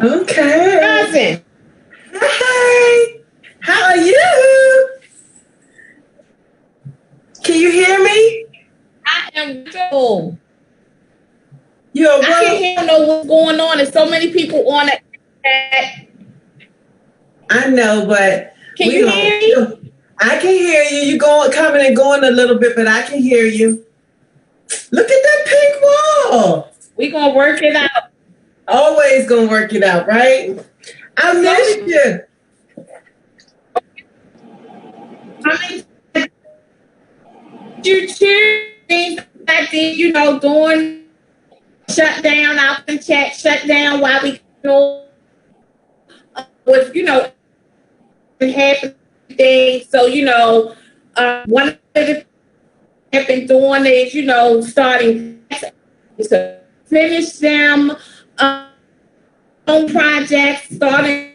Okay. Cousin, Hey, how are you? Can you hear me? I am wonderful. You're I can't well. hear know what's going on. There's so many people on it. I know, but Can we you don't. hear me? I can hear you. You going, coming and going a little bit, but I can hear you. Look at that pink wall. We gonna work it out. Always gonna work it out, right? I miss So you. I mean, you choose back then, doing shut down, out and chat, shut down while we with happening. So one of the have been doing is starting to finish them own projects, starting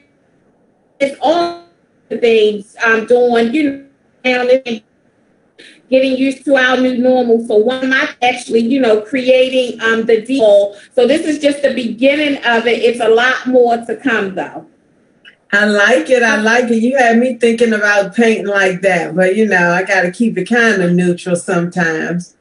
all the things I'm doing. And getting used to our new normal. So one I'm actually, creating the deal. So this is just the beginning of it. It's a lot more to come though. I like it. I like it. You had me thinking about painting like that, but I got to keep it kind of neutral sometimes.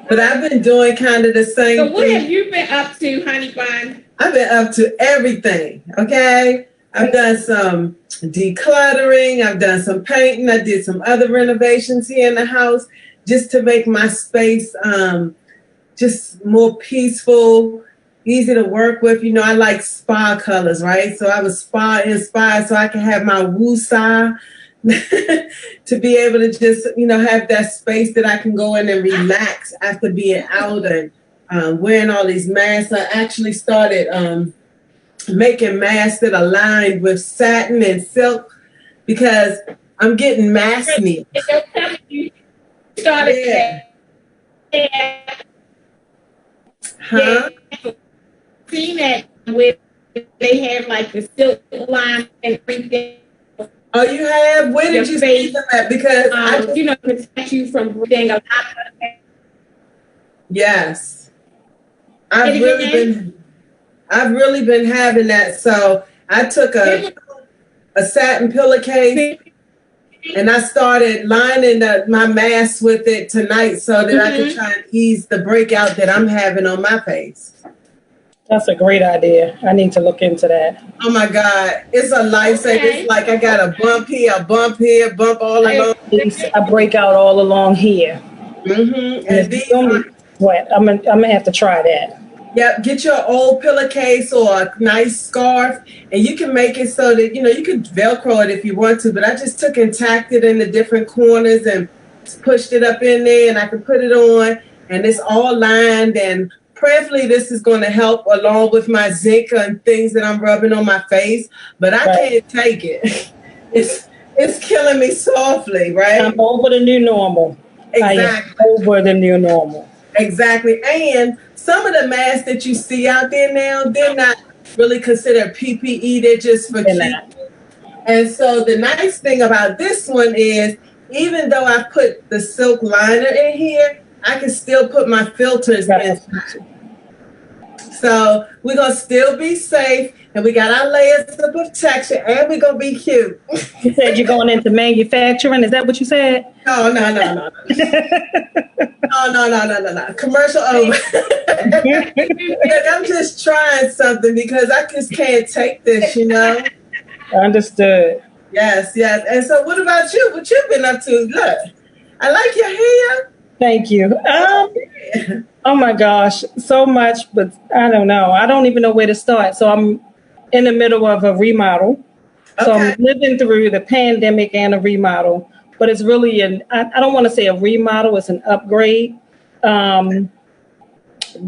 But I've been doing kind of the same So what thing. have you been up to, honey bun? I've been up to everything. Okay. I've done some decluttering. I've done some painting. I did some other renovations here in the house just to make my space just more peaceful, easy to work with. I like spa colors, right? So I was spa inspired so I can have my woosah to be able to just, have that space that I can go in and relax after being out and wearing all these masks. I actually started making masks that aligned with satin and silk because I'm getting mask needs. You started Huh? Seen that with they have like the silk line and everything. Oh, you have? Where did you see them at? Because protect you from breathing a lot. Yes, I've really been having that. So I took a satin pillowcase and I started lining my mask with it tonight so that I could try and ease the breakout that I'm having on my face. That's a great idea. I need to look into that. Oh my God, it's a lifesaver. Okay. It's like I got a bump here, a bump here, bump all along. I break out all along here. Mm-hmm. And it's only sweat. I'm gonna have to try that. Yep, get your old pillowcase or a nice scarf, and you can make it so that you can Velcro it if you want to. But I just took and tacked it in the different corners and pushed it up in there, and I can put it on, and it's all lined. And prayerfully, this is going to help along with my zinc and things that I'm rubbing on my face. But I can't take it. It's killing me softly, right? I'm over the new normal. Exactly. I am over the new normal. Exactly. And some of the masks that you see out there now, they're not really considered PPE. They're just for cheap. And so the nice thing about this one is, even though I put the silk liner in here, I can still put my filters in. So we're going to still be safe, and we got our layers of protection, and we're going to be cute. You said you're going into manufacturing. Is that what you said? No. No. Commercial over. I'm just trying something because I just can't take this, Understood. Yes. And so what about you? What you been up to? Look, I like your hair. Thank you. Oh my gosh, so much, but I don't know. I don't even know where to start. So I'm in the middle of a remodel. So I'm living through the pandemic and a remodel, but it's really I don't want to say a remodel, it's an upgrade.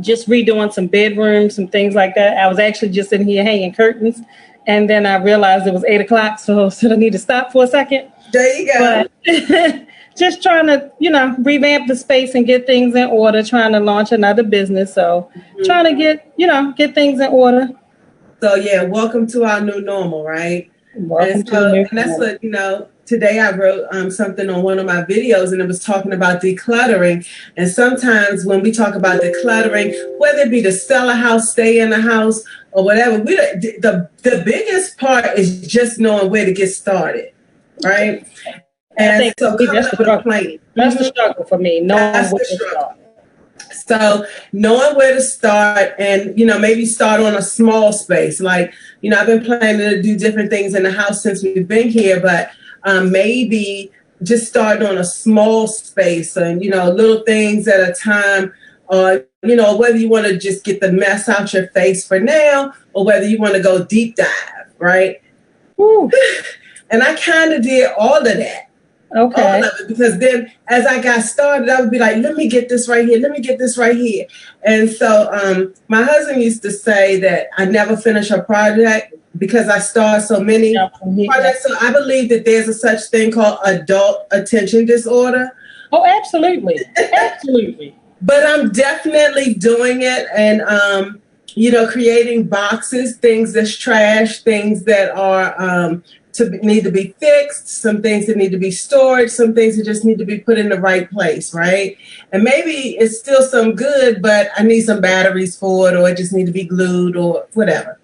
Just redoing some bedrooms, some things like that. I was actually just in here hanging curtains, and then I realized it was 8:00, so I need to stop for a second. There you go. But just trying to, revamp the space and get things in order, trying to launch another business. So trying to get things in order. So yeah, welcome to our new normal, right? Welcome to the new normal. And that's what, today I wrote something on one of my videos, and it was talking about decluttering. And sometimes when we talk about decluttering, whether it be to sell a house, stay in a house, or whatever, the biggest part is just knowing where to get started, right? And so that's the struggle for me, knowing where to start. So knowing where to start, and, maybe start on a small space. Like, I've been planning to do different things in the house since we've been here, but maybe just start on a small space and, little things at a time, or, whether you want to just get the mess out your face for now, or whether you want to go deep dive, right? Woo. And I kind of did all of that. Okay. All of it, because then as I got started, I would be like, let me get this right here. Let me get this right here. And so my husband used to say that I never finish a project because I start so many projects. So I believe that there's a such thing called adult attention disorder. Oh, absolutely. Absolutely. But I'm definitely doing it, and, creating boxes, things that's trash, things that are need to be fixed, some things that need to be stored, some things that just need to be put in the right place, right? And maybe it's still some good, but I need some batteries for it, or it just need to be glued or whatever.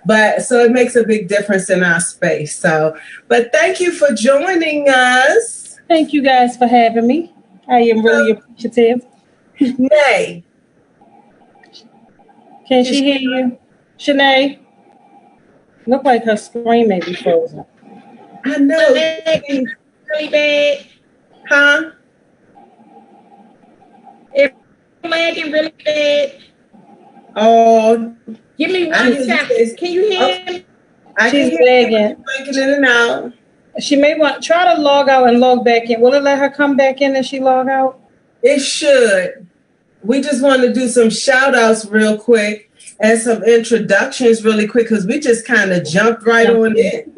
But so it makes a big difference in our space. So, but thank you for joining us. Thank you guys for having me. I am really appreciative. Nay. Can she hear you? Shanae? Look like her screen may be frozen. I know. Really bad. Huh? It's lagging really bad. Oh. Give me 1 second. Can you hear me? She's lagging. Breaking in and out. She may want try to log out and log back in. Will it let her come back in as she log out? It should. We just want to do some shout outs real quick and some introductions really quick, because we just kind of jumped right on in.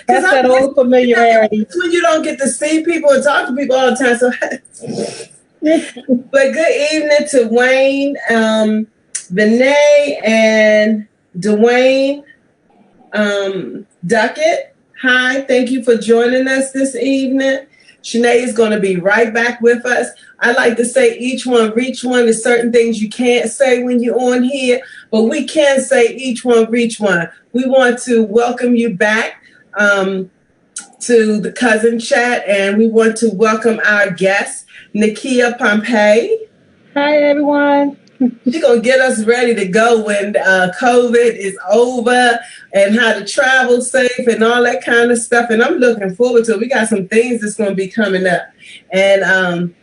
That's that old familiarity. When you don't get to see people and talk to people all the time. So, but good evening to Wayne, Vinay, and Dwayne Duckett. Hi, thank you for joining us this evening. Shanae is going to be right back with us. I like to say each one, reach one. There's certain things you can't say when you're on here, but we can say each one, reach one. We want to welcome you back to the Cousin Chat, and we want to welcome our guest, Nakia Pompey. Hi, everyone. She's going to get us ready to go when COVID is over, and how to travel safe and all that kind of stuff. And I'm looking forward to it. We got some things that's going to be coming up. And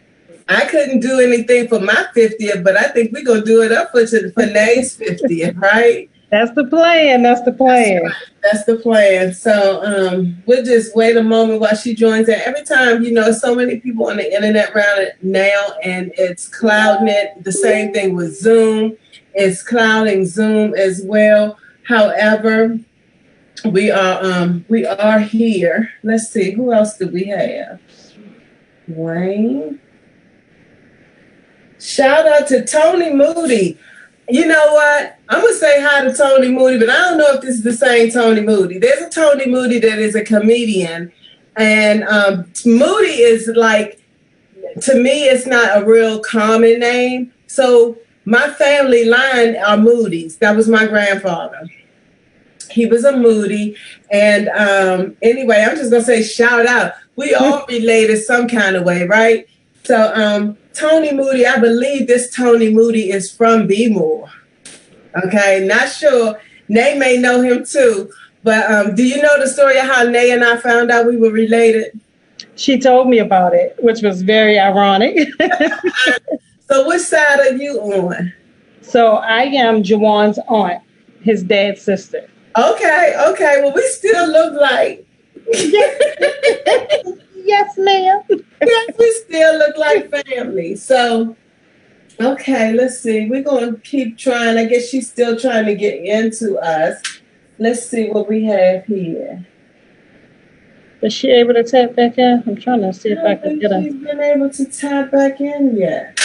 I couldn't do anything for my 50th, but I think we're going to do it up for Nay's 50th, right? That's the plan. That's the plan. That's the plan. So we'll just wait a moment while she joins in. Every time, so many people on the internet around it now, and it's clouding it. The same thing with Zoom. It's clouding Zoom as well. However, we are here. Let's see, who else do we have? Wayne. Shout out to Tony Moody. You know what? I'm going to say hi to Tony Moody, but I don't know if this is the same Tony Moody. There's a Tony Moody that is a comedian. And Moody is like, to me, it's not a real common name. So my family line are Moody's. That was my grandfather. He was a Moody. And anyway, I'm just going to say shout out. We all related some kind of way, right? So Tony Moody, I believe this Tony Moody is from B-More. Okay, not sure. Nay may know him too. But do you know the story of how Nay and I found out we were related? She told me about it, which was very ironic. So which side are you on? So I am Jawan's aunt, his dad's sister. Okay. Well, we still look like. Yes, ma'am. Yes, we still look like family. So, okay, let's see. We're going to keep trying. I guess she's still trying to get into us. Let's see what we have here. Is she able to tap back in? I'm trying to see if I can get her. She's been able to tap back in yet.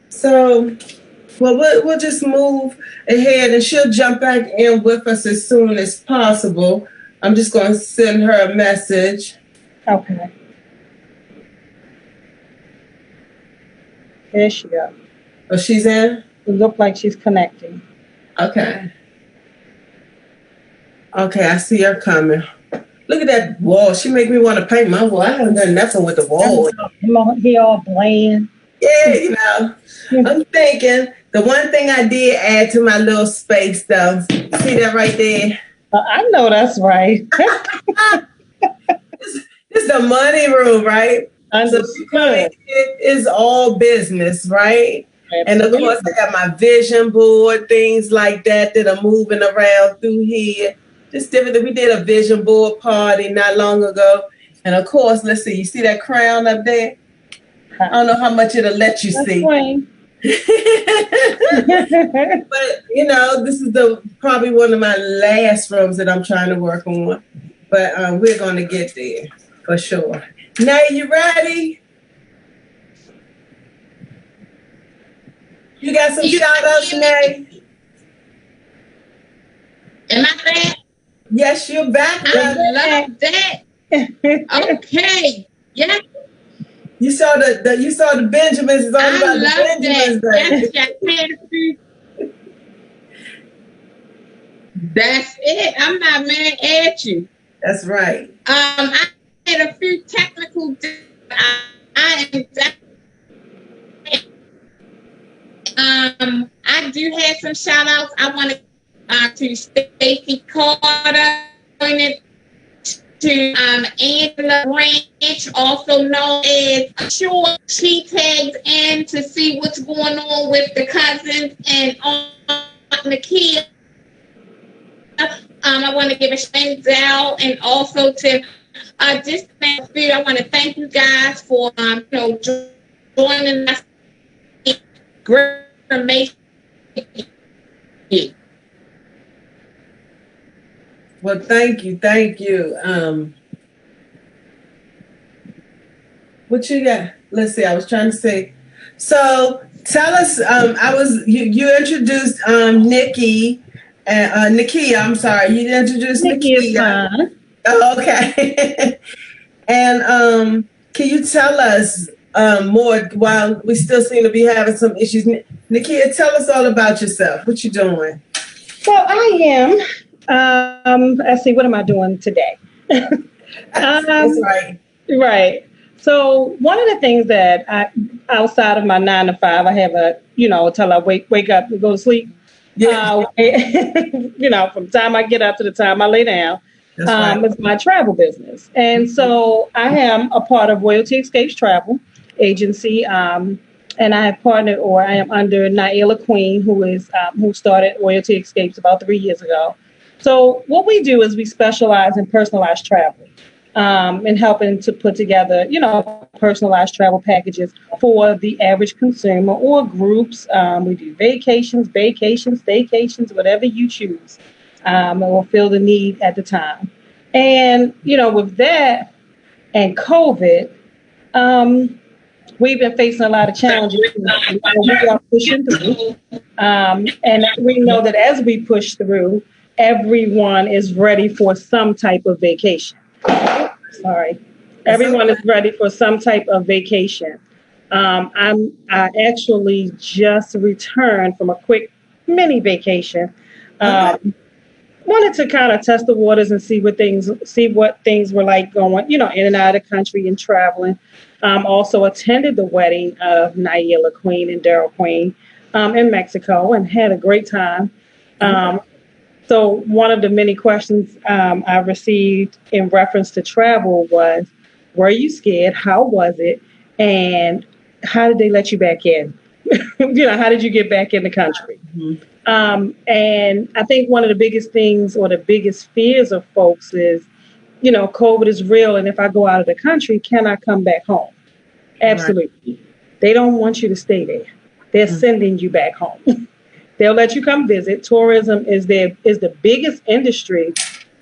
So, well, we'll just move ahead, and she'll jump back in with us as soon as possible. I'm just going to send her a message. Okay. There she go. Oh, she's in? It looked like she's connecting. Okay. Okay, I see her coming. Look at that wall. She make me want to paint my wall. I haven't done nothing with the wall. He all bland. Yeah, you know. I'm thinking the one thing I did add to my little space though. See that right there? I know that's right. It's the money room, right? Understood. So it is all business, right? And of course, I got my vision board, things like that that are moving around through here. Just different. We did a vision board party not long ago. And of course, let's see, you see that crown up there? I don't know how much it'll let you see. But, you know, this is probably one of my last rooms that I'm trying to work on. But we're going to get there for sure. Nay, you ready? You got some shout outs, Nay? Am I back? Yes, you're back. I love that. Okay. Yeah. You saw the Benjamins. It's all about the Benjamins. That's it. I'm not mad at you. That's right. I had a few technical. I do have some shout outs. I want to Stacey Carter, to Angela Branch, also known as Sure. She tags in to see what's going on with the cousins and Nakia. I want to give a shout out, and also to just I want to thank you guys for joining us. Great information. Well, thank you. What you got? Let's see. I was trying to say. So tell us. You introduced Nikki and Nakia. I'm sorry. You introduced Nakia. Oh, okay. And can you tell us more? While we still seem to be having some issues, Nakia, tell us all about yourself. What you doing? So I am. Let's see. What am I doing today? That's right. Right. So one of the things that outside of my 9 to 5, I have till I wake up and go to sleep. Yeah. From the time I get up to the time I lay down, it's my travel business. And so I am a part of Royalty Escapes Travel Agency. And I have partnered, or I am under Nyla Queen, who started Royalty Escapes about 3 years ago. So what we do is we specialize in personalized travel. And helping to put together, personalized travel packages for the average consumer or groups. We do vacations, staycations, whatever you choose. And we'll fill the need at the time. And, with that and COVID, we've been facing a lot of challenges. We are pushing through. And we know that as we push through, everyone is ready for some type of vacation. Everyone is ready for some type of vacation. I actually just returned from a quick mini vacation. Wanted to kind of test the waters and see what things were like going, in and out of the country and traveling. Also attended the wedding of Nyla Queen and Daryl Queen in Mexico and had a great time. So one of the many questions I received in reference to travel was, were you scared? How was it? And how did they let you back in? How did you get back in the country? Mm-hmm. And I think one of the biggest things or the biggest fears of folks is, COVID is real. And if I go out of the country, can I come back home? Absolutely. Right. They don't want you to stay there. They're sending you back home. They'll let you come visit. Tourism is the biggest industry,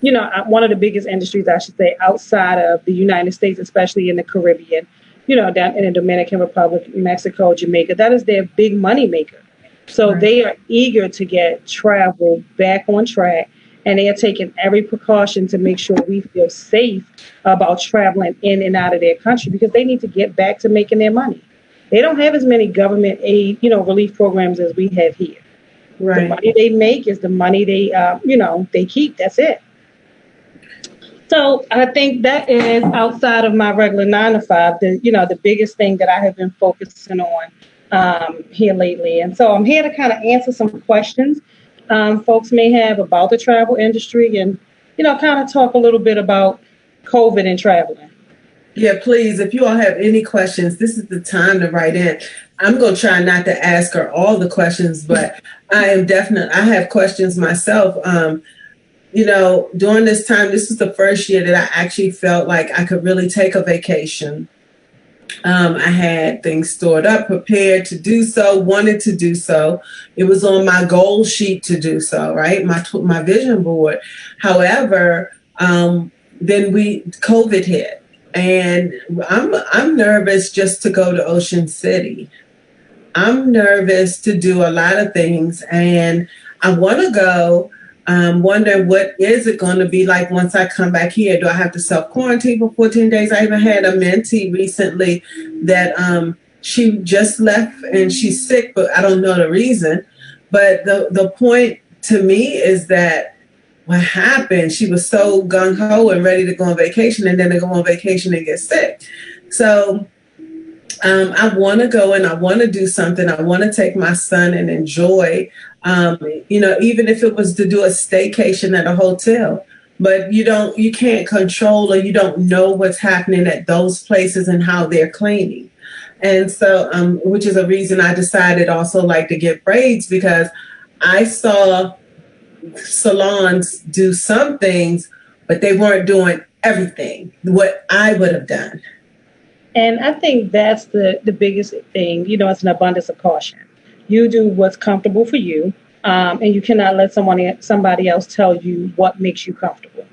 one of the biggest industries, I should say, outside of the United States, especially in the Caribbean, down in the Dominican Republic, Mexico, Jamaica. That is their big money maker. So They are eager to get travel back on track and they are taking every precaution to make sure we feel safe about traveling in and out of their country, because they need to get back to making their money. They don't have as many government aid, relief programs as we have here. Right. The money they make is the money they keep. That's it. So I think that is, outside of my regular 9 to 5, the biggest thing that I have been focusing on here lately. And so I'm here to kind of answer some questions folks may have about the travel industry, and, kind of talk a little bit about COVID and traveling. Yeah, please, if you all have any questions, this is the time to write in. I'm going to try not to ask her all the questions, but I have questions myself. During this time, this is the first year that I actually felt like I could really take a vacation. I had things stored up, prepared to do so, wanted to do so. It was on my goal sheet to do so, right? My vision board. However, then COVID hit, and I'm nervous just to go to Ocean City. I'm nervous to do a lot of things, and I want to go. Wonder what is it going to be like once I come back here? Do I have to self-quarantine for 14 days? I even had a mentee recently that she just left and she's sick, but I don't know the reason. But the point to me is that what happened, she was so gung-ho and ready to go on vacation, and then to go on vacation and get sick. So I want to go and I want to do something. I want to take my son and enjoy, even if it was to do a staycation at a hotel. But you can't control, or you don't know what's happening at those places and how they're cleaning. And so, which is a reason I decided also like to get braids, because I saw salons do some things, but they weren't doing everything what I would have done. And I think that's the biggest thing. It's an abundance of caution. You do what's comfortable for you, and you cannot let somebody else tell you what makes you comfortable.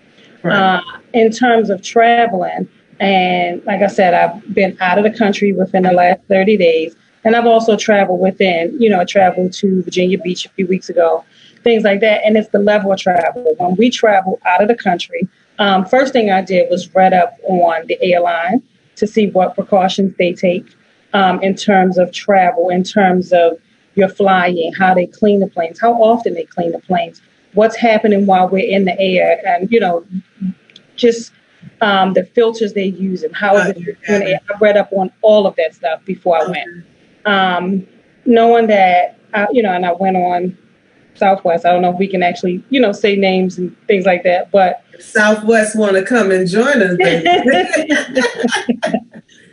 Right. In terms of traveling, and like I said, I've been out of the country within the last 30 days, and I've also traveled within, I traveled to Virginia Beach a few weeks ago, things like that. And it's the level of travel. When we travel out of the country, first thing I did was read up on the airline to see what precautions they take in terms of travel, in terms of your flying, how they clean the planes, how often they clean the planes, what's happening while we're in the air, and, just the filters they use and how is it in the air. I read up on all of that stuff before I went. Knowing that, and I went on Southwest. I don't know if we can actually, say names and things like that, but Southwest want to come and join us, baby.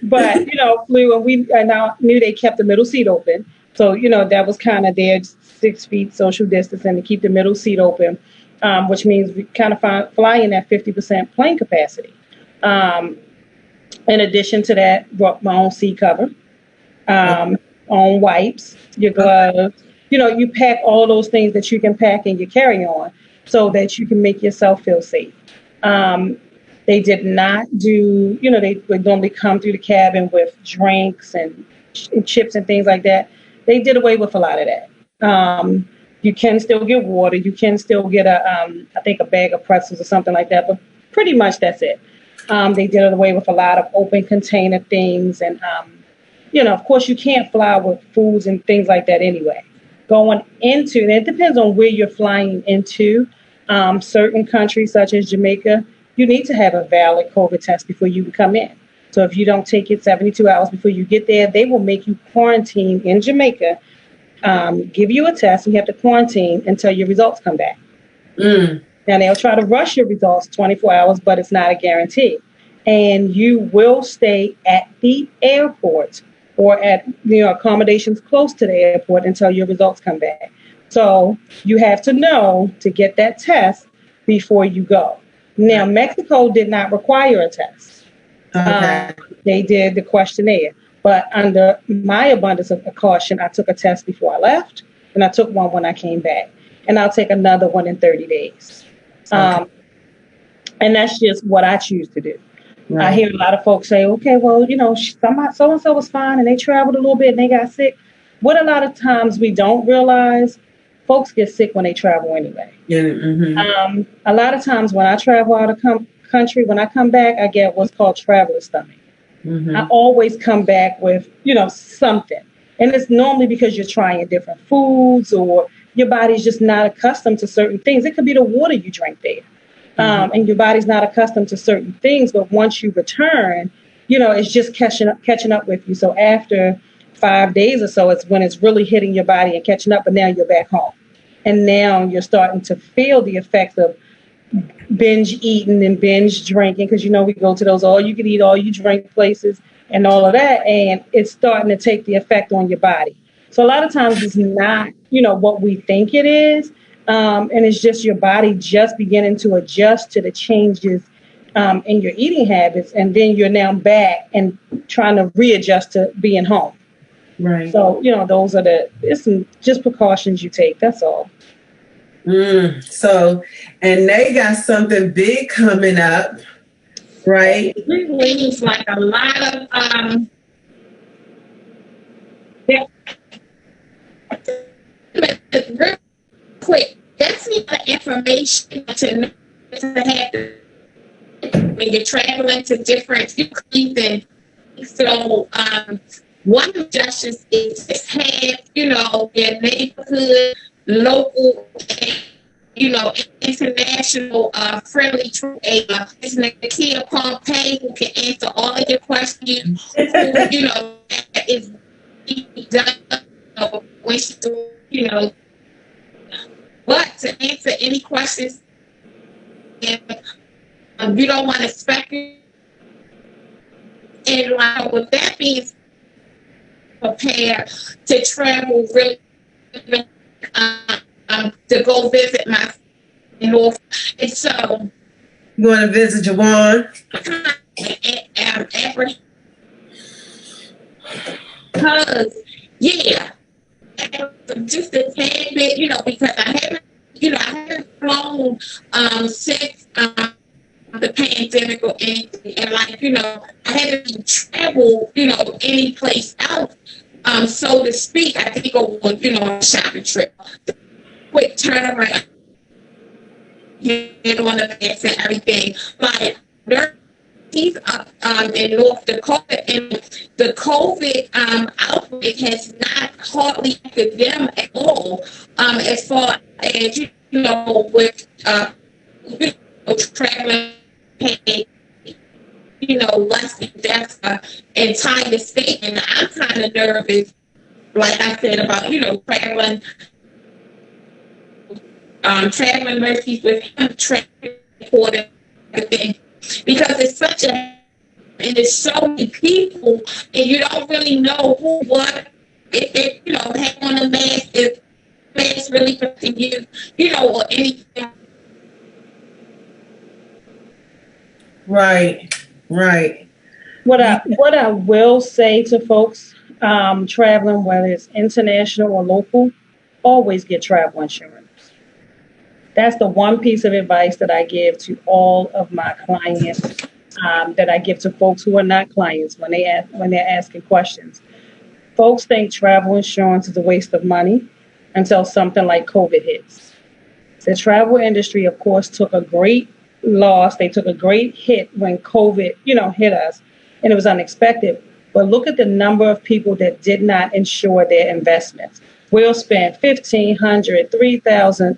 But, flew, and I knew they kept the middle seat open. So, that was kind of their 6 feet social distancing to keep the middle seat open, which means we kind of flying at 50% plane capacity. In addition to that, brought my own seat cover, own wipes, your gloves. You pack all those things that you can pack in your carry-on so that you can make yourself feel safe. They did not do, they would normally come through the cabin with drinks and chips and things like that. They did away with a lot of that. You can still get water. You can still get I think a bag of pretzels or something like that, but pretty much that's it. They did away with a lot of open container things. And, of course, you can't fly with foods and things like that anyway. Going into, and it depends on where you're flying into, certain countries such as Jamaica, you need to have a valid COVID test before you can come in. So if you don't take it 72 hours before you get there, they will make you quarantine in Jamaica, give you a test, and you have to quarantine until your results come back. Now, they'll try to rush your results 24 hours, but it's not a guarantee. And you will stay at the airport or at accommodations close to the airport until your results come back. So you have to know to get that test before you go. Now, Mexico did not require a test. Okay. They did the questionnaire. But under my abundance of caution, I took a test before I left, and I took one when I came back. And I'll take another one in 30 days. Okay. And that's just what I choose to do. Right. I hear a lot of folks say, okay, well, so-and-so was fine, and they traveled a little bit, and they got sick. What a lot of times we don't realize, folks get sick when they travel anyway. Yeah. Mm-hmm. A lot of times when I travel out of country, when I come back, I get what's called traveler's stomach. Mm-hmm. I always come back with, something. And it's normally because you're trying different foods or your body's just not accustomed to certain things. It could be the water you drink there. Mm-hmm. And your body's not accustomed to certain things. But once you return, it's just catching up with you. So after 5 days or so, it's when it's really hitting your body and catching up. But now you're back home. And now you're starting to feel the effects of binge eating and binge drinking, because we go to those all you can eat, all you drink places and all of that, and it's starting to take the effect on your body. So a lot of times it's not what we think it is, and it's just your body just beginning to adjust to the changes in your eating habits, and then you're now back and trying to readjust to being home. Right. So those are it's just precautions you take. That's all. So, and they got something big coming up, right? It's like a lot of real quick. That's the information to have when you're traveling to different countries, and so one of the suggestions is just have your neighborhood, local, international friendly is Nakia Pompey, who can answer all of your questions. Who, is done when she's doing, but to answer any questions, if you don't want to speculate, and with that being prepared to travel really. To go visit my North, and so you want to visit Jawan? Because just a tad bit, because I haven't flown since the pandemic or anything, and I haven't even traveled, any place else. So to speak, I think go on, a shopping trip. Quick turnaround, get on the bus and everything. But he's in North Dakota, and the COVID outbreak has not hardly affected them at all. As far as with traveling, less than deaths entire state, and I'm kind of nervous, like I said, about traveling mercies with him transporting everything, because it's such and there's so many people, and you don't really know who, what, if have on a mask, if mask really protecting you, or anything. Right. What I will say to folks traveling, whether it's international or local, always get travel insurance. That's the one piece of advice that I give to all of my clients, that I give to folks who are not clients when they're asking questions. Folks think travel insurance is a waste of money until something like COVID hits. The travel industry, of course, took a great loss. They took a great hit when COVID, hit us, and it was unexpected. But look at the number of people that did not insure their investments. We'll spend $1,500, $3,000,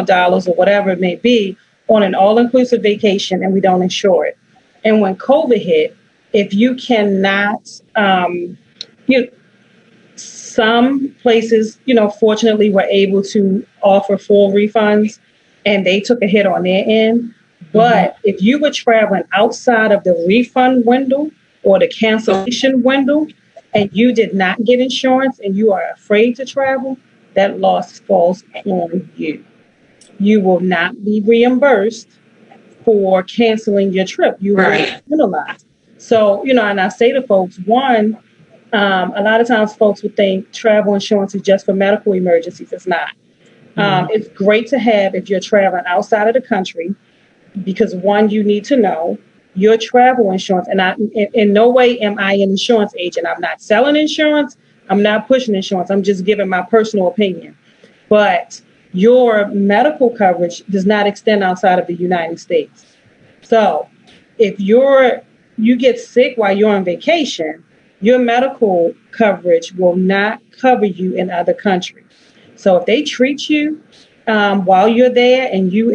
dollars or whatever it may be on an all-inclusive vacation, and we don't insure it. And when COVID hit, if you cannot, some places, fortunately were able to offer full refunds, and they took a hit on their end. But if you were traveling outside of the refund window or the cancellation window, and you did not get insurance and you are afraid to travel, that loss falls on you. You will not be reimbursed for canceling your trip. You will be penalized. So, and I say to folks, one, a lot of times folks would think travel insurance is just for medical emergencies. It's not. It's great to have if you're traveling outside of the country, because one, you need to know your travel insurance. And in no way am I an insurance agent. I'm not selling insurance. I'm not pushing insurance. I'm just giving my personal opinion. But your medical coverage does not extend outside of the United States. So if you get sick while you're on vacation, your medical coverage will not cover you in other countries. So if they treat you while you're there and you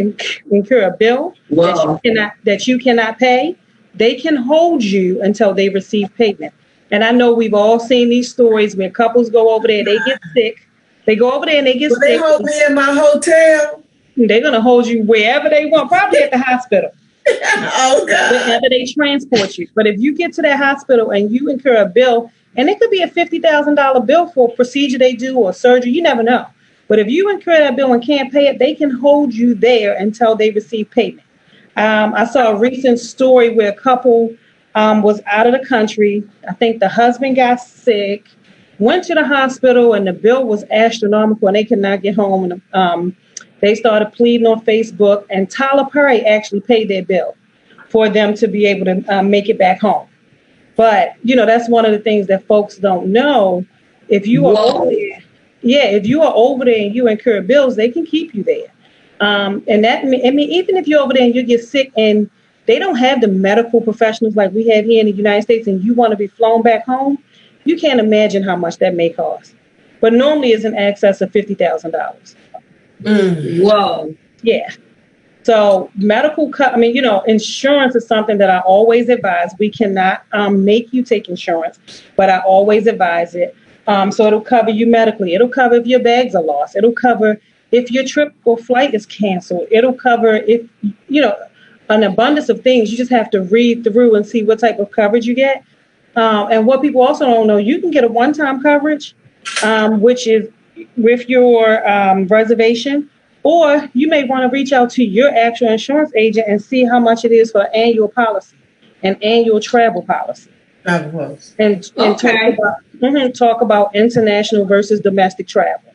incur a bill that you cannot pay, they can hold you until they receive payment. And I know we've all seen these stories where couples go over there, they get sick. They go over there and they get sick. They hold me in my hotel. They're going to hold you wherever they want, probably at the hospital. Oh, God. Wherever they transport you. But if you get to that hospital and you incur a bill, and it could be a $50,000 bill for a procedure they do or surgery, you never know. But if you incur that bill and can't pay it, they can hold you there until they receive payment. I saw a recent story where a couple was out of the country. I think the husband got sick, went to the hospital, and the bill was astronomical, and they could not get home. And they started pleading on Facebook, and Tyler Perry actually paid their bill for them to be able to make it back home. But, that's one of the things that folks don't know. If you are over there, if you are over there and you incur bills, they can keep you there. And that, even if you're over there and you get sick and they don't have the medical professionals like we have here in the United States and you want to be flown back home, you can't imagine how much that may cost. But normally it's in excess of $50,000. Whoa. Yeah. So insurance is something that I always advise. We cannot make you take insurance, but I always advise it. So it'll cover you medically. It'll cover if your bags are lost. It'll cover if your trip or flight is canceled. It'll cover if, an abundance of things. You just have to read through and see what type of coverage you get. And what people also don't know, you can get a one-time coverage, which is with your reservation, or you may want to reach out to your actual insurance agent and see how much it is for an annual policy, an annual travel policy. And talk about international versus domestic travel.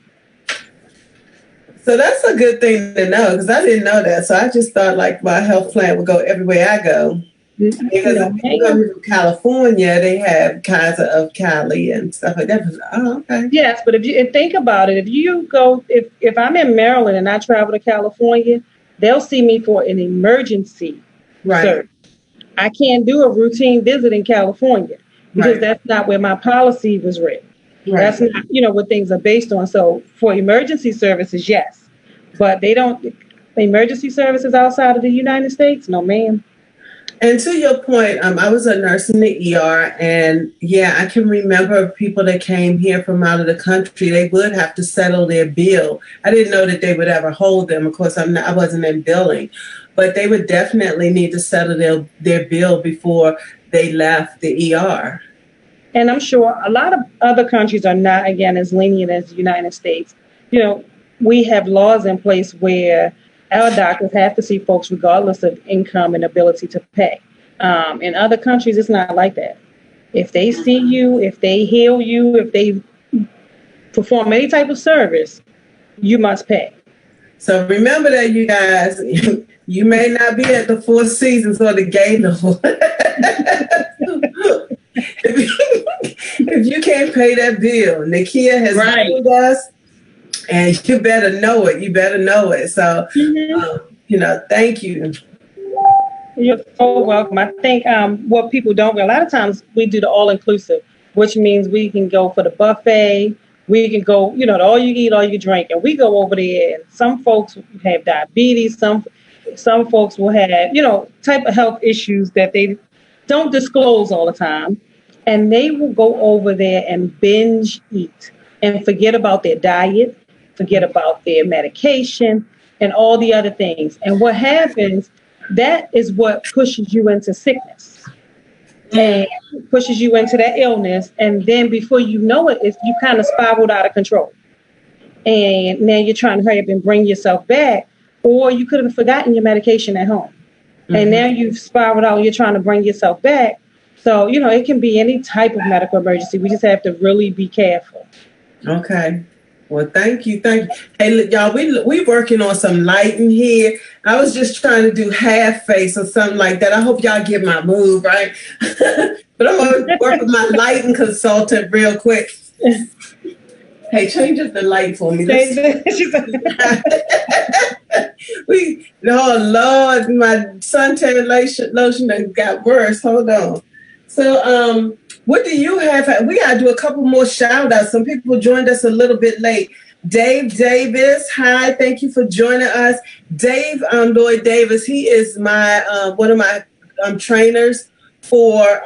So that's a good thing to know because I didn't know that. So I just thought like my health plan would go everywhere I go. Because if you go to California, they have Kaiser of Cali and stuff like that. Oh, okay. Yes, but if you think about it, if I'm in Maryland and I travel to California, they'll see me for an emergency service. I can't do a routine visit in California because that's not where my policy was written. That's not, what things are based on. So for emergency services, yes, but they don't. Emergency services outside of the United States, no, ma'am. And to your point, I was a nurse in the ER, and I can remember people that came here from out of the country. They would have to settle their bill. I didn't know that they would ever hold them. Of course, I wasn't in billing, but they would definitely need to settle their bill before they left the ER. And I'm sure a lot of other countries are not, again, as lenient as the United States. We have laws in place where our doctors have to see folks regardless of income and ability to pay. In other countries, it's not like that. If they see you, if they heal you, if they perform any type of service, you must pay. So remember that, you guys, you may not be at the Four Seasons or the Gaylord. If you can't pay that bill, Nakia has told us, and you better know it. You better know it. So, thank you. You're so welcome. I think what people don't realize, a lot of times we do the all-inclusive, which means we can go for the buffet. We can go, the all you eat, all you drink. And we go over there, and some folks have diabetes. Some folks will have, type of health issues that they don't disclose all the time. And they will go over there and binge eat and forget about their diet, forget about their medication and all the other things. And what happens, that is what pushes you into sickness and pushes you into that illness. And then before you know it, you kind of spiraled out of control. And now you're trying to hurry up and bring yourself back, or you could have forgotten your medication at home. And now you've spiraled out and you're trying to bring yourself back. So, it can be any type of medical emergency. We just have to really be careful. Okay. Well, thank you. Hey, y'all, we working on some lighting here. I was just trying to do half face or something like that. I hope y'all get my move, right? But I'm going to work with my lighting consultant real quick. Hey, change up the light for me. Oh Lord, my suntan lotion done got worse. Hold on. So, what do you have? We gotta do a couple more shout outs. Some people joined us a little bit late. Dave Davis, hi, thank you for joining us. Dave Lloyd Davis, he is my one of my trainers for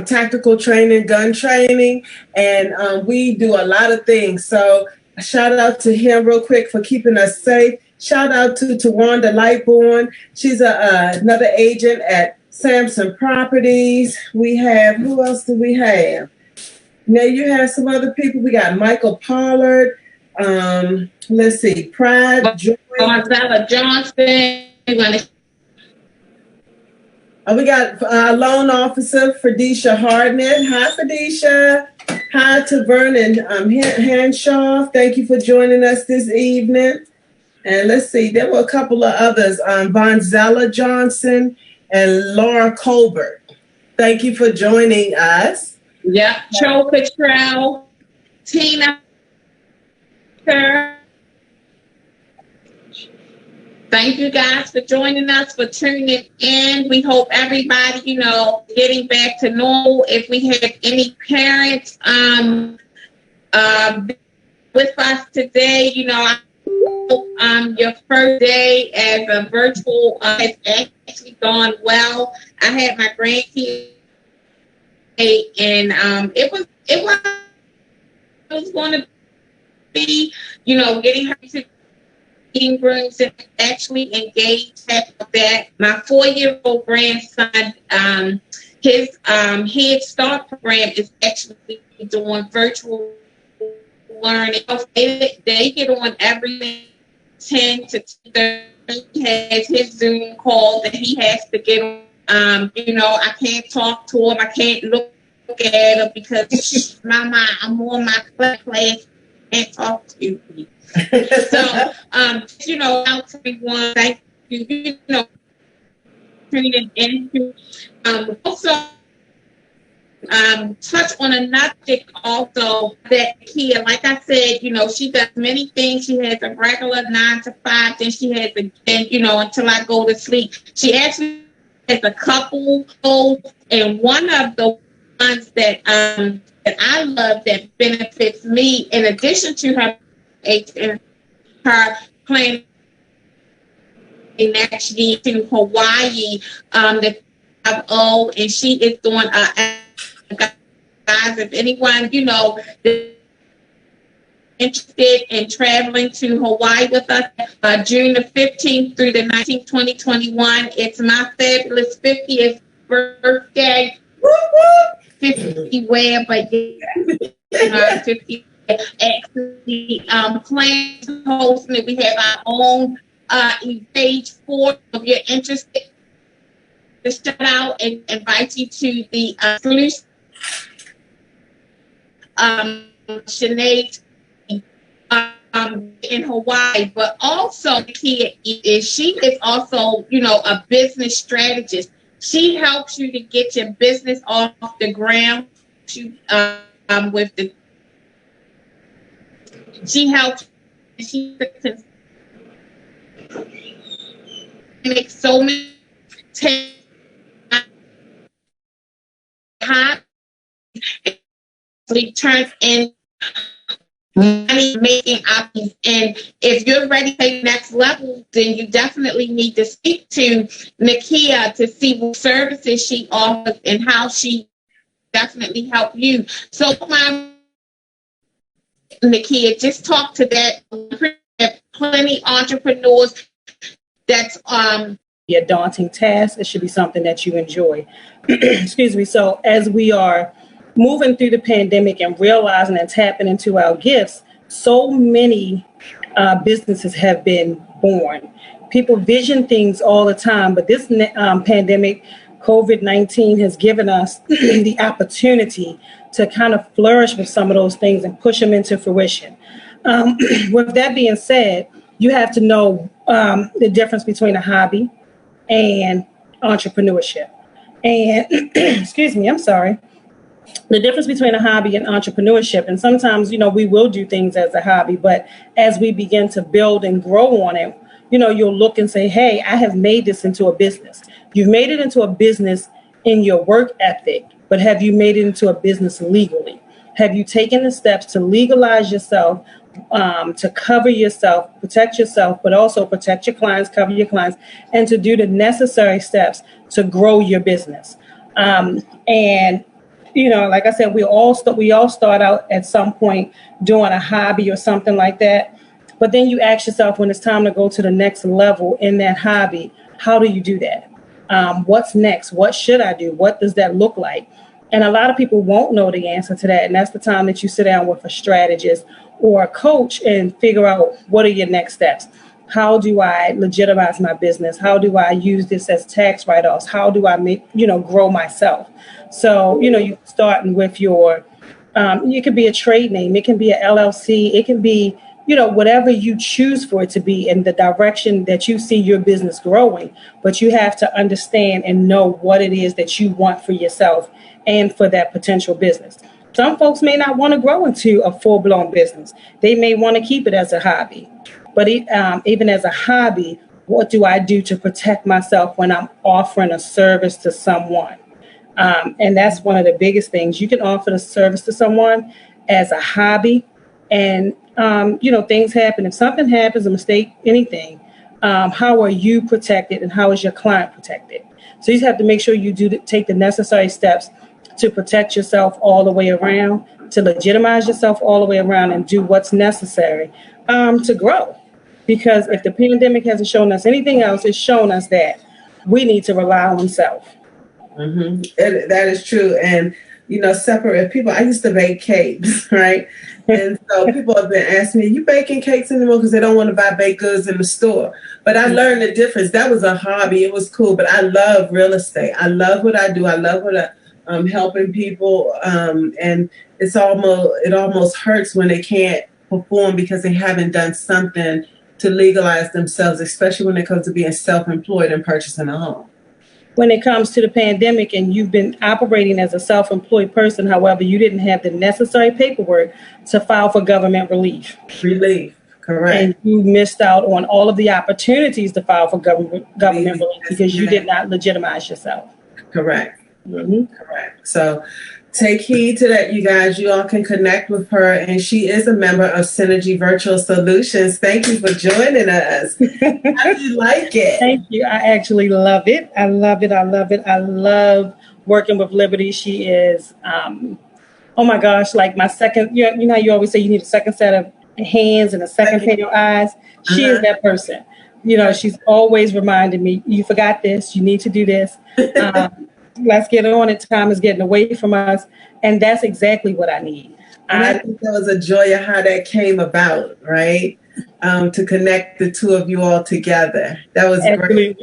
tactical training, gun training, and we do a lot of things. So a shout out to him real quick for keeping us safe. Shout out to Tawanda Lightborn. She's another agent at Sampson Properties. We have, who else do we have? Now you have some other people. We got Michael Pollard. Let's see, Pride. Marcella Johnson. We got loan officer Fredisha Hardnett. Hi, Fredisha. Hi to Vernon Hanshaw. Thank you for joining us this evening. And let's see, there were a couple of others, Vonzella Johnson and Laura Colbert. Thank you for joining us. Yep, Cho Cottrell, Tina. Thank you guys for joining us, for tuning in. We hope everybody, getting back to normal. If we have any parents with us today, I hope your first day as a virtual has actually gone well. I had my grandkids and it was going to be, getting her to eating rooms and actually engage at that. My 4-year-old grandson, his Head Start program is actually doing virtual learning. They get on every 10 to 30. He has his Zoom call that he has to get on. I can't talk to him. I can't look at him because Mama, I'm on my class and talk to me. So, out to everyone, thank you, tuning in. Also, touch on another thing also that Kia, like I said, she does many things. She has a regular 9 to 5, then she has until I go to sleep. She actually has a couple goals, and one of the ones that I love that benefits me, in addition to her planning actually to Hawaii, the 5-0, and she is doing guys, if anyone interested in traveling to Hawaii with us, June the 15th through the 19th, 2021. It's my fabulous 50th birthday. 50 where, but 50 actually plans to host it. We have our own stage 4. If you're interested, to shout out and invite you to the exclusive Sinead in Hawaii, but also she is also a business strategist. She helps you to get your business off the ground. She helps. She makes so many turn in money making options. And if you're ready to the next level, then you definitely need to speak to Nakia to see what services she offers and how she definitely help you. So Nakia, just talk to that. Plenty entrepreneurs that's a daunting task. It should be something that you enjoy. Excuse me. So as we are moving through the pandemic and realizing and tapping into our gifts, so many businesses have been born. People vision things all the time, but this pandemic, COVID-19, has given us the opportunity to kind of flourish with some of those things and push them into fruition. With that being said, you have to know the difference between a hobby and entrepreneurship. And excuse me, I'm sorry. the difference between a hobby and entrepreneurship. And sometimes, we will do things as a hobby, but as we begin to build and grow on it, you'll look and say, hey, I have made this into a business. You've made it into a business in your work ethic, but have you made it into a business legally? Have you taken the steps to legalize yourself, to cover yourself, protect yourself, but also protect your clients, cover your clients, and to do the necessary steps to grow your business? And like I said, we all start out at some point doing a hobby or something like that. But then you ask yourself, when it's time to go to the next level in that hobby, how do you do that? What's next? What should I do? What does that look like? And a lot of people won't know the answer to that. And that's the time that you sit down with a strategist or a coach and figure out, what are your next steps? How do I legitimize my business? How do I use this as tax write-offs? How do I grow myself? So, you starting with your, it could be a trade name. It can be a LLC. It can be, whatever you choose for it to be in the direction that you see your business growing. But you have to understand and know what it is that you want for yourself and for that potential business. Some folks may not want to grow into a full-blown business. They may want to keep it as a hobby. But even as a hobby, what do I do to protect myself when I'm offering a service to someone? And that's one of the biggest things. You can offer the service to someone as a hobby, and things happen. If something happens, a mistake, anything, how are you protected and how is your client protected? So you just have to make sure you take the necessary steps to protect yourself all the way around, to legitimize yourself all the way around, and do what's necessary to grow. Because if the pandemic hasn't shown us anything else, it's shown us that we need to rely on self. Mm-hmm. That is true. And, separate people, I used to bake cakes, right? And so people have been asking me, you baking cakes anymore? Because they don't want to buy baked goods in the store. But I learned the difference. That was a hobby. It was cool. But I love real estate. I love what I do. I love what I'm helping people. And it almost hurts when they can't perform because they haven't done something to legalize themselves, especially when it comes to being self-employed and purchasing a home. When it comes to the pandemic and you've been operating as a self-employed person, however, you didn't have the necessary paperwork to file for government relief. Correct. And you missed out on all of the opportunities to file for government relief because you did not legitimize yourself. Correct. Mm-hmm. Correct. So take heed to that, you guys. You all can connect with her, and she is a member of Synergy Virtual Solutions. Thank you for joining us. How do you like it? Thank you. I actually love it. I love it. I love it. I love working with Liberty. She is, oh my gosh, like my second, you know how you always say you need a second set of hands and a second pair of eyes? She is that person. She's always reminding me, you forgot this, you need to do this. Let's get on it. Time is getting away from us. And that's exactly what I need. And I think that was a joy of how that came about, right? To connect the two of you all together. That was great.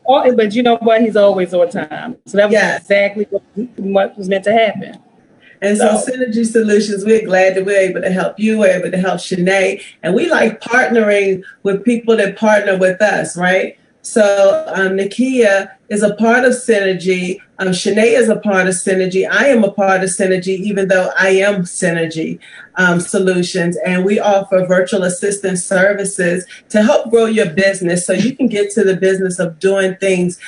On time. But you know what? He's always on time. So that was exactly what was meant to happen. And so Synergy Solutions, we're glad that we're able to help you. We're able to help Shanae. And we like partnering with people that partner with us, right? So Nakia is a part of Synergy. Shanae is a part of Synergy. I am a part of Synergy, even though I am Synergy Solutions. And we offer virtual assistant services to help grow your business so you can get to the business of doing things,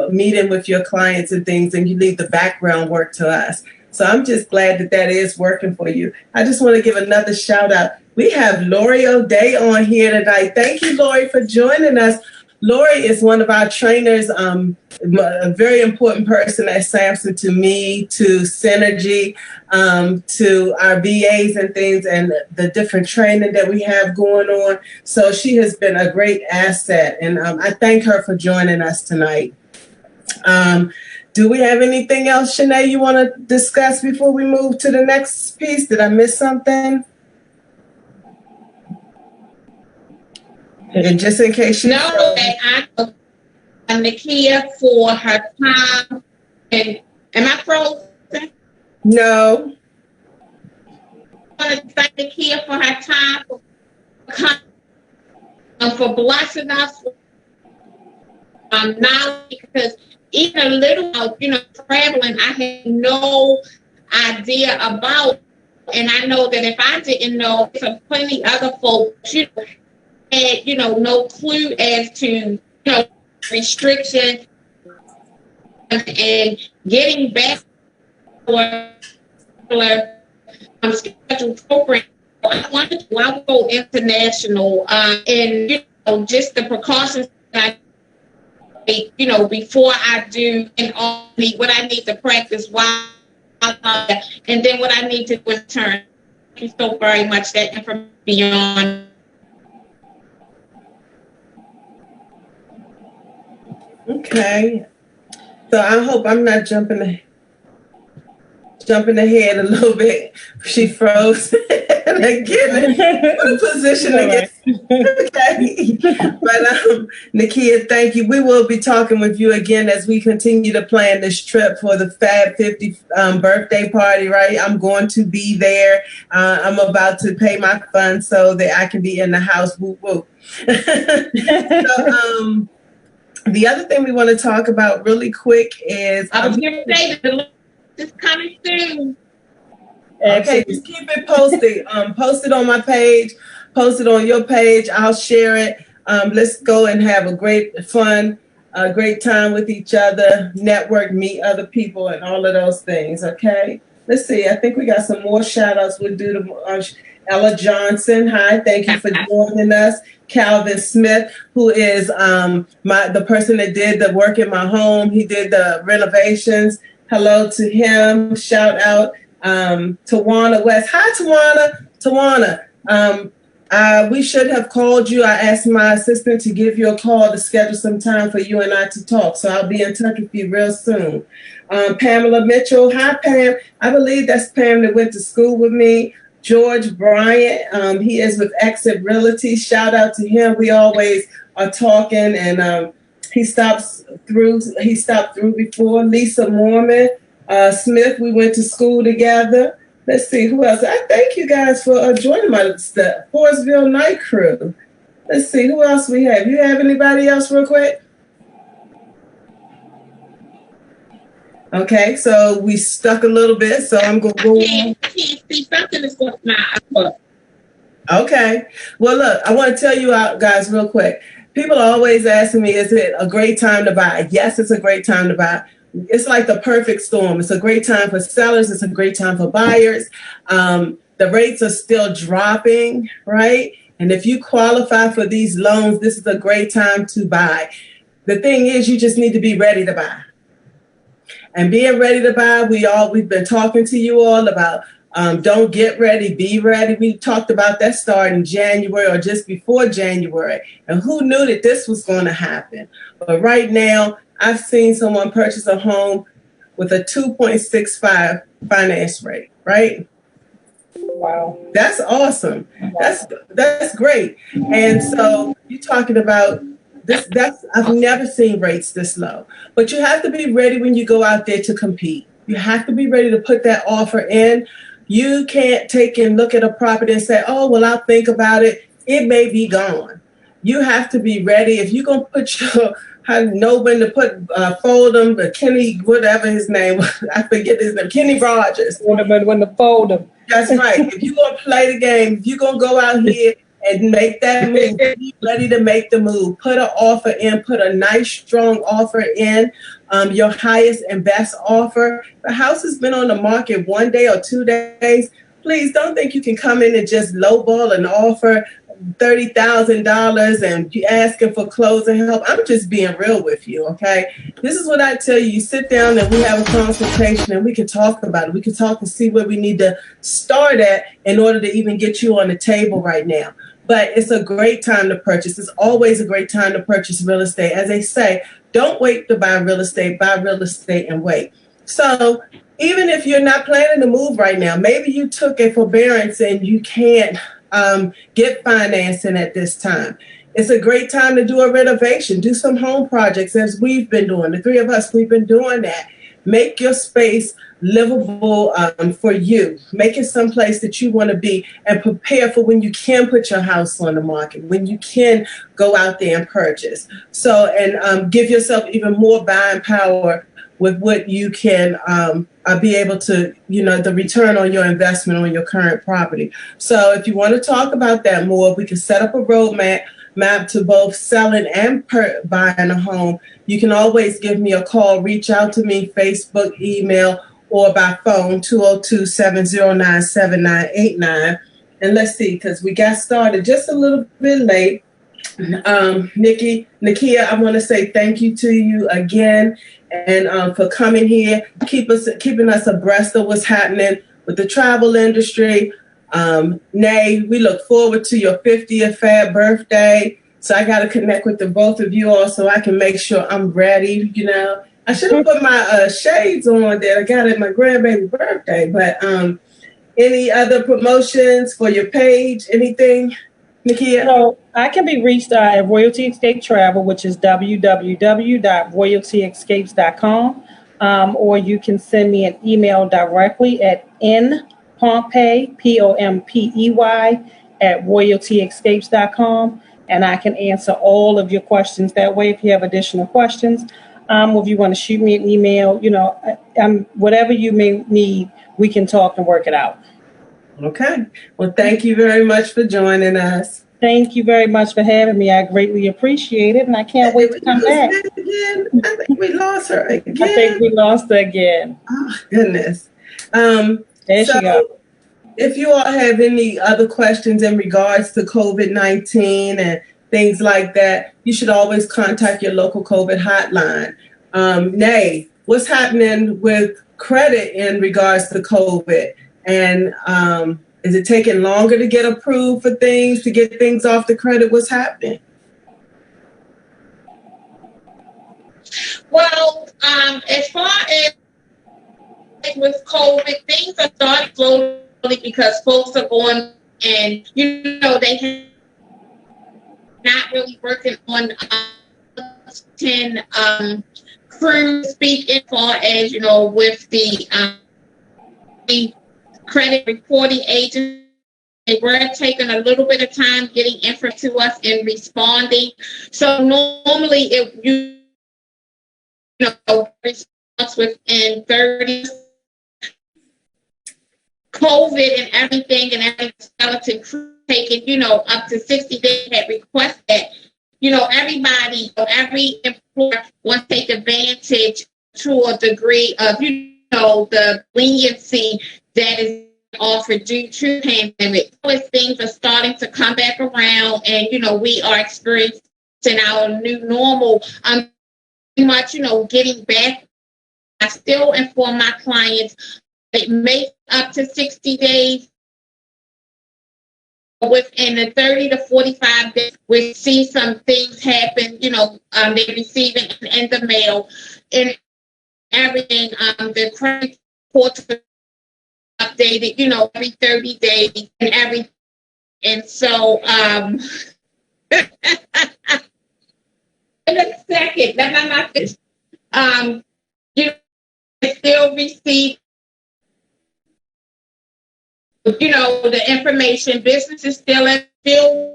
meeting with your clients and things, and you leave the background work to us. So I'm just glad that is working for you. I just want to give another shout out. We have Lori O'Day on here tonight. Thank you, Lori, for joining us. Lori is one of our trainers, a very important person at Samson to me, to Synergy, to our VAs and things, and the different training that we have going on. So she has been a great asset, and I thank her for joining us tonight. Do we have anything else, Shanae, you want to discuss before we move to the next piece? Did I miss something? And just in case you I Nakia for her time. And am I frozen? No. I want to thank Nakia for her time, for blessing us with knowledge, because even a little about, traveling, I had no idea about. And I know that if I didn't know, there's plenty other folks, had, no clue as to, restrictions and getting back to scheduled program. I wanted to go international, and just the precautions that I take, before I do, and only what I need to practice while, and then what I need to return. Thank you so very much. That information beyond. Okay, so I hope I'm not jumping ahead a little bit. She froze and again put a position again. Okay. But Nakia, thank you. We will be talking with you again as we continue to plan this trip for the Fab 50 birthday party, right? I'm going to be there. I'm about to pay my funds so that I can be in the house. Woo woo. So, the other thing we want to talk about really quick is I was going to say that it's coming soon. Okay, just keep it posted. Post it on my page, post it on your page. I'll share it. Let's go and have a great time with each other, network, meet other people, and all of those things. Okay. Let's see. I think we got some more shout outs. We'll do the Ella Johnson. Hi, thank you for joining us. Calvin Smith, who is the person that did the work in my home. He did the renovations. Hello to him. Shout out. Tawana West. Hi, Tawana. We should have called you. I asked my assistant to give you a call to schedule some time for you and I to talk. So I'll be in touch with you real soon. Pamela Mitchell. Hi, Pam. I believe that's Pam that went to school with me. George Bryant. He is with Exit Realty. Shout out to him. We always are talking, and he stopped through before. Lisa Mormon. Smith, we went to school together. Let's see, who else? I thank you guys for joining my Forestville Night Crew. Let's see, who else we have? You have anybody else real quick? Okay, so we stuck a little bit, so I'm going to go. I can't see something is going on. Okay. Well, look, I want to tell you guys real quick. People are always asking me, is it a great time to buy? Yes, it's a great time to buy. It's like the perfect storm. It's a great time for sellers. It's a great time for buyers. The rates are still dropping, right? And if you qualify for these loans, this is a great time to buy. The thing is, you just need to be ready to buy. And being ready to buy, we've been talking to you all about don't get ready, be ready. We talked about that starting January or just before January. And who knew that this was going to happen? But right now, I've seen someone purchase a home with a 2.65 finance rate, right? Wow. That's awesome. That's great. And so you're talking about this, I've never seen rates this low. But you have to be ready when you go out there to compete. You have to be ready to put that offer in. You can't take and look at a property and say, oh, well, I'll think about it. It may be gone. You have to be ready. If you're going to put know when to fold them, but Kenny, whatever his name, I forget his name, Kenny Rogers. When to fold them. That's right. If you're going to play the game, if you're going to go out here and make that move, be ready to make the move. Put an offer in, put a nice, strong offer in, your highest and best offer. The house has been on the market 1 day or 2 days. Please don't think you can come in and just lowball an offer $30,000 and you asking for closing help. I'm just being real with you, okay? This is what I tell you. You sit down and we have a consultation and we can talk about it. We can talk and see where we need to start at in order to even get you on the table right now. But it's a great time to purchase. It's always a great time to purchase real estate. As they say, don't wait to buy real estate and wait. So even if you're not planning to move right now, maybe you took a forbearance and you can't get financing at this time. It's a great time to do a renovation, do some home projects as we've been doing. The three of us, we've been doing that. make your space livable for you. Make it someplace that you want to be, and prepare for when you can put your house on the market, when you can go out there and purchase. So, and give yourself even more buying power with what you can be able to, the return on your investment on your current property. So if you want to talk about that more, we can set up a roadmap to both selling and buying a home. You can always give me a call, reach out to me, Facebook, email, or by phone, 202-709-7989. And let's see, because we got started just a little bit late. Nakia, I want to say thank you to you again, and for coming here, keeping us abreast of what's happening with the travel industry. Nay, we look forward to your 50th fab birthday. So I got to connect with the both of you all so I can make sure I'm ready. I should have put my shades on that I got at my grandbaby's birthday. But any other promotions for your page? Anything, Nakia? So I can be reached at Royalty Escape Travel, which is www.royaltyescapes.com. Or you can send me an email directly at npompey, Pompey, at royaltyescapes.com. And I can answer all of your questions that way if you have additional questions. Or if you want to shoot me an email, whatever you may need, we can talk and work it out. Okay. Well, thank you very much for joining us. Thank you very much for having me. I greatly appreciate it, and I can't wait to come back. Again? I think we lost her again. I think we lost her again. Oh, goodness. There she goes. If you all have any other questions in regards to COVID-19 and things like that, you should always contact your local COVID hotline. Nay, what's happening with credit in regards to COVID? And is it taking longer to get approved for things, to get things off the credit? What's happening? Well, as far as with COVID, things are starting slowly because folks are going and, they not really working on 10 crews speak as far as, with the credit reporting agents. They were taking a little bit of time getting info to us and responding. So normally response within 30 COVID and everything skeleton crew taking, up to 60 days had requested, everybody, every employer wants to take advantage to a degree of, the leniency that is offered due to pandemic. So as things are starting to come back around and, we are experiencing our new normal, pretty much, getting back. I still inform my clients it may up to 60 days. Within the 30 to 45 days, we see some things happen, they receive it in the mail and everything. The credit reports updated, every 30 days and everything. And so, in a second, still receive, the information. Businesses still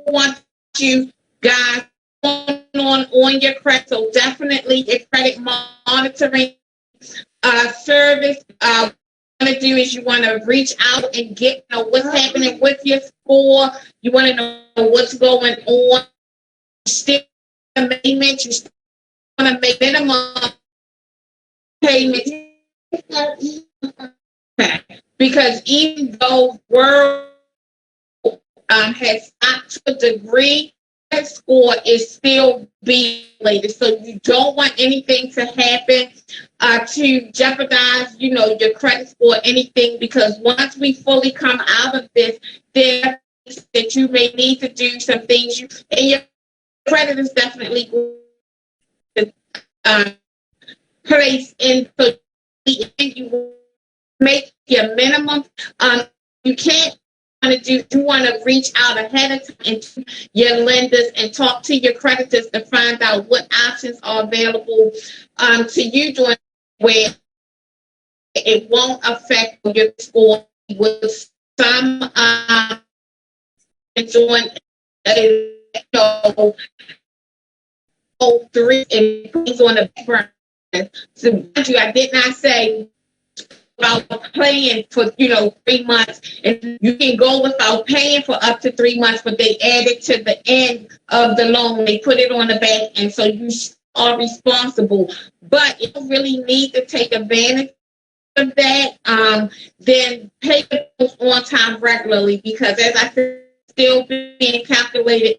want you guys on your credit. So definitely a credit monitoring service. What you want to do is you want to reach out and get what's happening with your score. You want to know what's going on. Still payment. You still want to make minimum payments. Because even though world has stopped to a degree, that score is still being related. So you don't want anything to happen to jeopardize, your credit score or anything, because once we fully come out of this, then that you may need to do some things. And your credit is definitely going to place in, so you make your minimum. You can't you want to reach out ahead of time to your lenders and talk to your creditors to find out what options are available to you during where it won't affect your score with some doing know, 3 and things on the background. So I did not say about paying for 3 months, and you can go without paying for up to 3 months, but they add it to the end of the loan. They put it on the back, and so you are responsible. But if you really need to take advantage of that, then pay the bills on time regularly, because as I said, still being calculated,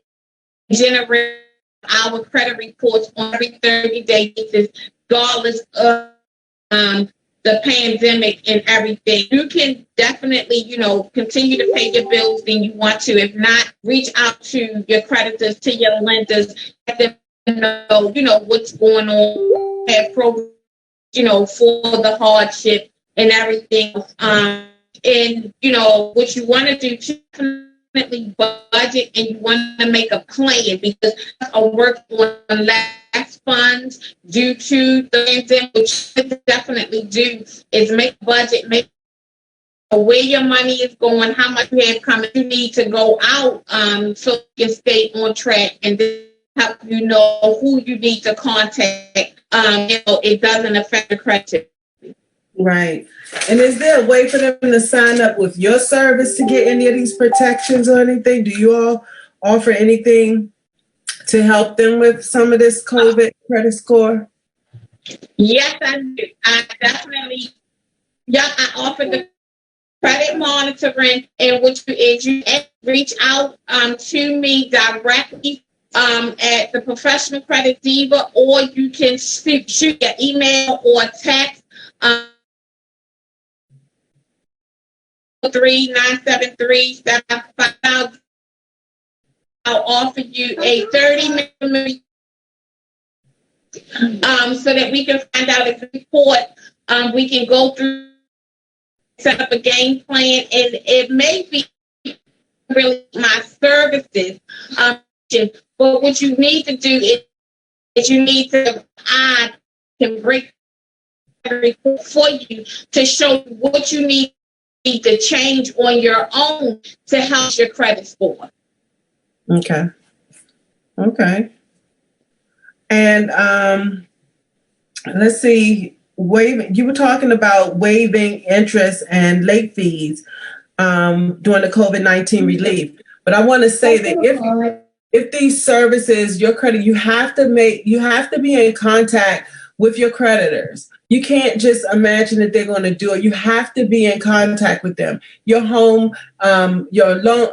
generate our credit reports on every 30 days, regardless of the pandemic and everything. You can definitely, continue to pay your bills when you want to. If not, reach out to your creditors, to your lenders, let them know, what's going on, have programs, for the hardship and everything. And, what you want to do, definitely budget, and you want to make a plan, because I work on less funds due to the pandemic. What you definitely do is make a budget, make where your money is going, how much you have coming. You need to go out so you can stay on track, and then help you know who you need to contact. It doesn't affect the credit. Right. And is there a way for them to sign up with your service to get any of these protections or anything? Do you all offer anything to help them with some of this COVID credit score? Yes, I do. I definitely, I offer the credit monitoring, and what you reach out to me directly at the Professional Credit Diva, or you can shoot your email or text 3973-750. I'll offer you a 30-minute so that we can find out if report. We can go through, set up a game plan, and it may be really my services. But what you need to do is you need to can break a report for you to show you what you need to change on your own to help your credit score. Okay. And let's see, you were talking about waiving interest and late fees during the COVID-19 relief. But I want to say that if these services, your credit, you have to be in contact with your creditors. You can't just imagine that they're going to do it. You have to be in contact with them. Your home, your loan,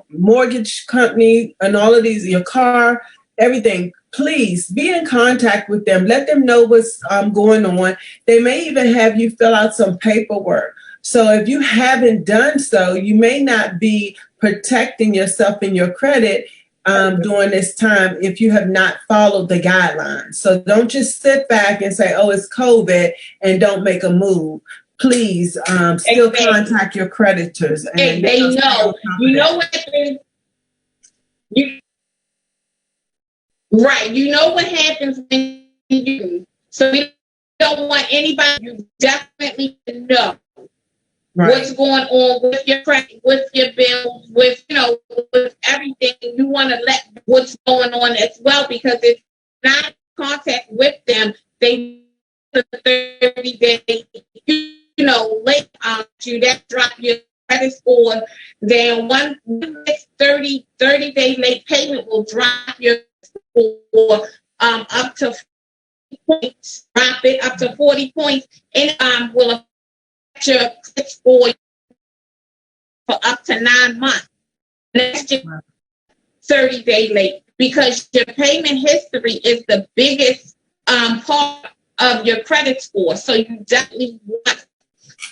mortgage company, and all of these, your car, everything. Please be in contact with them. Let them know what's going on. They may even have you fill out some paperwork. So if you haven't done so, you may not be protecting yourself and your credit during this time if you have not followed the guidelines. So don't just sit back and say, oh, it's COVID, and don't make a move. Please still contact your creditors. And they know. You know what happens? Right. You know what happens when you. So we don't want anybody. You definitely know. Right. What's going on with your credit, with your bills, with with everything. You want to let what's going on as well, because if not in contact with them, they 30 days, late you that drop your credit score. Then one next 30 day late payment will drop your score up to 40 points. Drop it up to 40 points, and will your credit score for up to 9 months. That's just 30-day late, because your payment history is the biggest part of your credit score. So you definitely want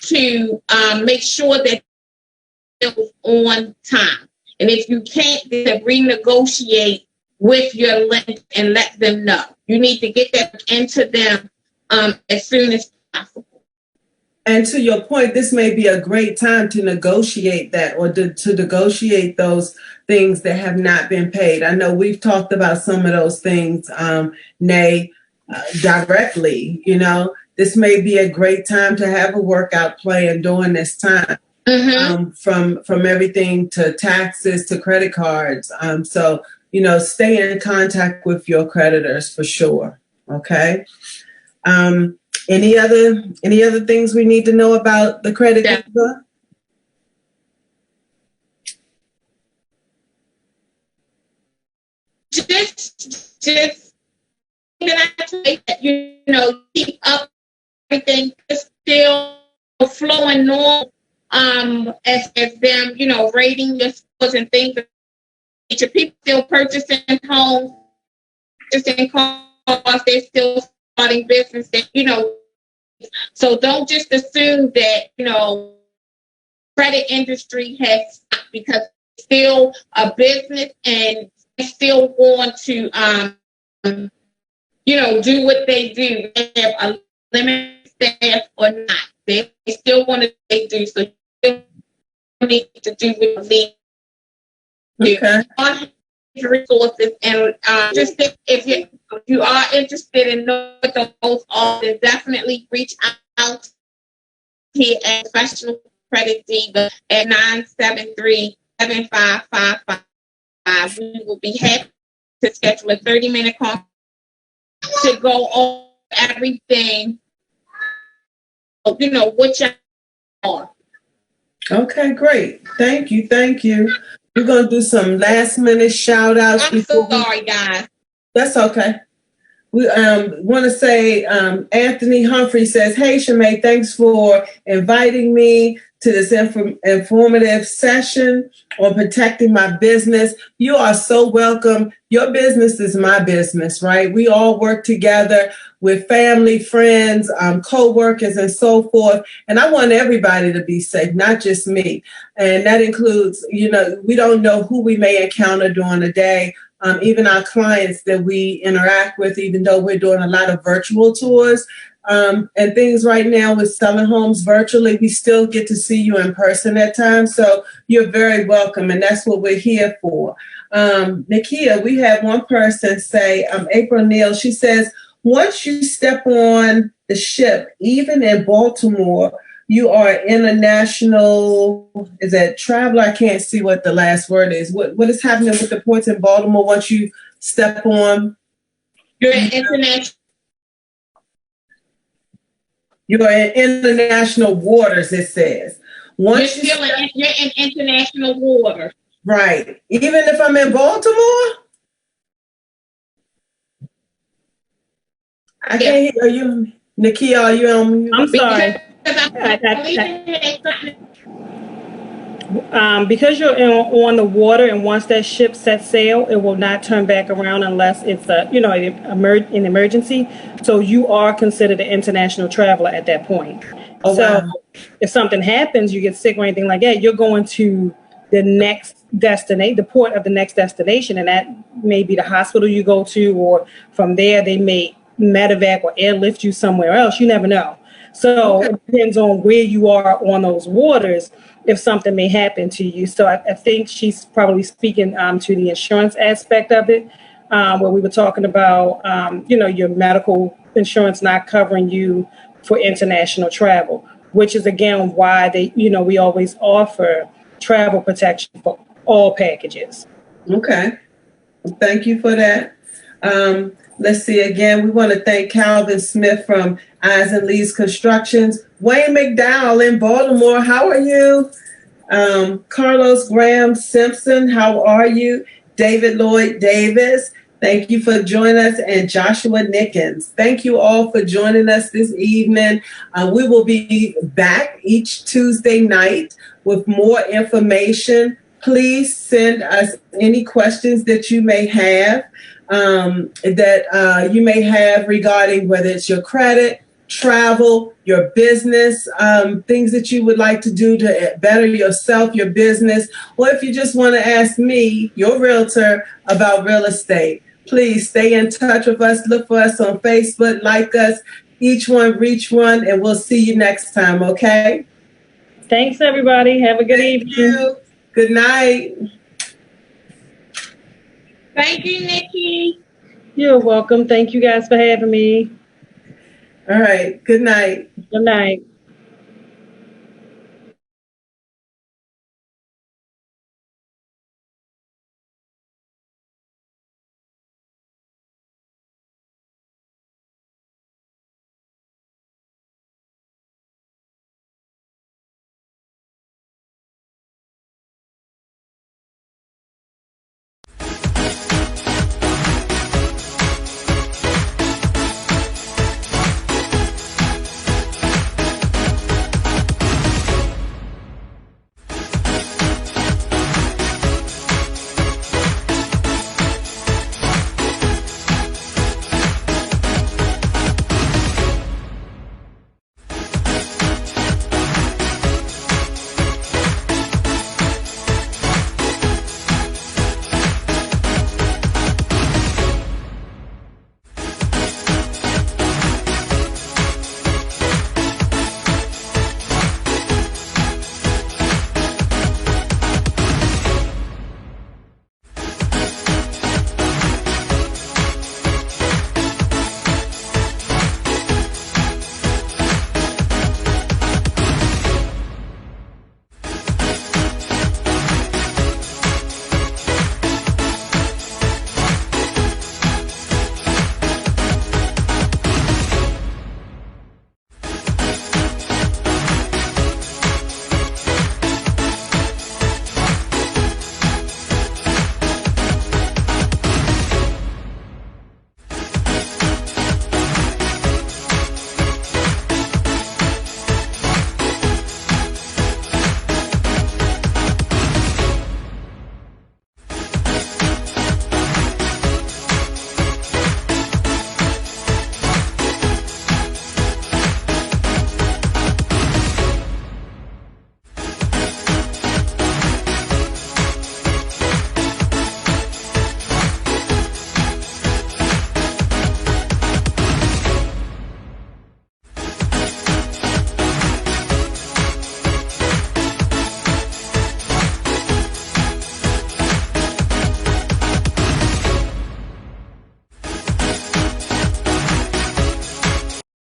to make sure that it's on time. And if you can't, then renegotiate with your lender and let them know. You need to get that into them as soon as possible. And to your point, this may be a great time to negotiate that, or to negotiate those things that have not been paid. I know we've talked about some of those things, directly, this may be a great time to have a workout plan during this time. From everything to taxes to credit cards. So, stay in contact with your creditors for sure. Okay. Any other things we need to know about the credit diva? Just keep up everything is still flowing normal. As them, rating your scores and things. Your people still purchasing homes, purchasing cars, they're still starting businesses, So don't just assume that, credit industry has stopped, because it's still a business and they still want to, do what they do. They have a limited staff or not. They still want to do so. Need to do with the resources, and just if you are interested in knowing what those are, then definitely reach out here at Professional Credit Diva at 973-7555. We will be happy to schedule a 30-minute call to go over everything, what you are. Okay, great. Thank you. We're going to do some last minute shout outs. I'm so sorry, guys. That's okay. We want to say Anthony Humphrey says, "Hey, Shemay, thanks for inviting me to this informative session on protecting my business. You are so welcome. Your business is my business, right? We all work together with family, friends, co-workers, and so forth. And I want everybody to be safe, not just me. And that includes, we don't know who we may encounter during the day. Even our clients that we interact with, even though we're doing a lot of virtual tours and things right now with selling homes virtually, we still get to see you in person at times. So you're very welcome. And that's what we're here for. Nakia, we had one person say, April Neal, she says, once you step on the ship, even in Baltimore, you are international, is that traveler? I can't see what the last word is. What is happening with the points in Baltimore once you step on? You're international. You are in international waters, it says. Once you're in international water. Right. Even if I'm in Baltimore? I can't hear you. Nakia, are you on mute? I'm sorry. Because you're on the water, and once that ship sets sail, it will not turn back around unless it's an emergency. So you are considered an international traveler at that point. Oh, so wow. If something happens, you get sick or anything like that, you're going to the next destination, the port of the next destination, and that may be the hospital you go to, or from there they may medevac or airlift you somewhere else. You never know. So It depends on where you are on those waters if something may happen to you. So I think she's probably speaking to the insurance aspect of it, where we were talking about, your medical insurance not covering you for international travel, which is, again, why we always offer travel protection for all packages. Okay. Thank you for that. Let's see again. We want to thank Calvin Smith from Eyes and Leaves Constructions. Wayne McDowell in Baltimore. How are you? Carlos Graham Simpson. How are you? David Lloyd Davis. Thank you for joining us. And Joshua Nickens. Thank you all for joining us this evening. We will be back each Tuesday night with more information. Please send us any questions that you may have. You may have regarding whether it's your credit, travel, your business, things that you would like to do to better yourself, your business, or if you just want to ask me, your realtor, about real estate. Please stay in touch with us. Look for us on Facebook, like us, each one, reach one, and we'll see you next time, okay? Thanks, everybody. Have a good evening. You. Good night. Thank you, Nikki. You're welcome. Thank you guys for having me. All right. Good night. Good night.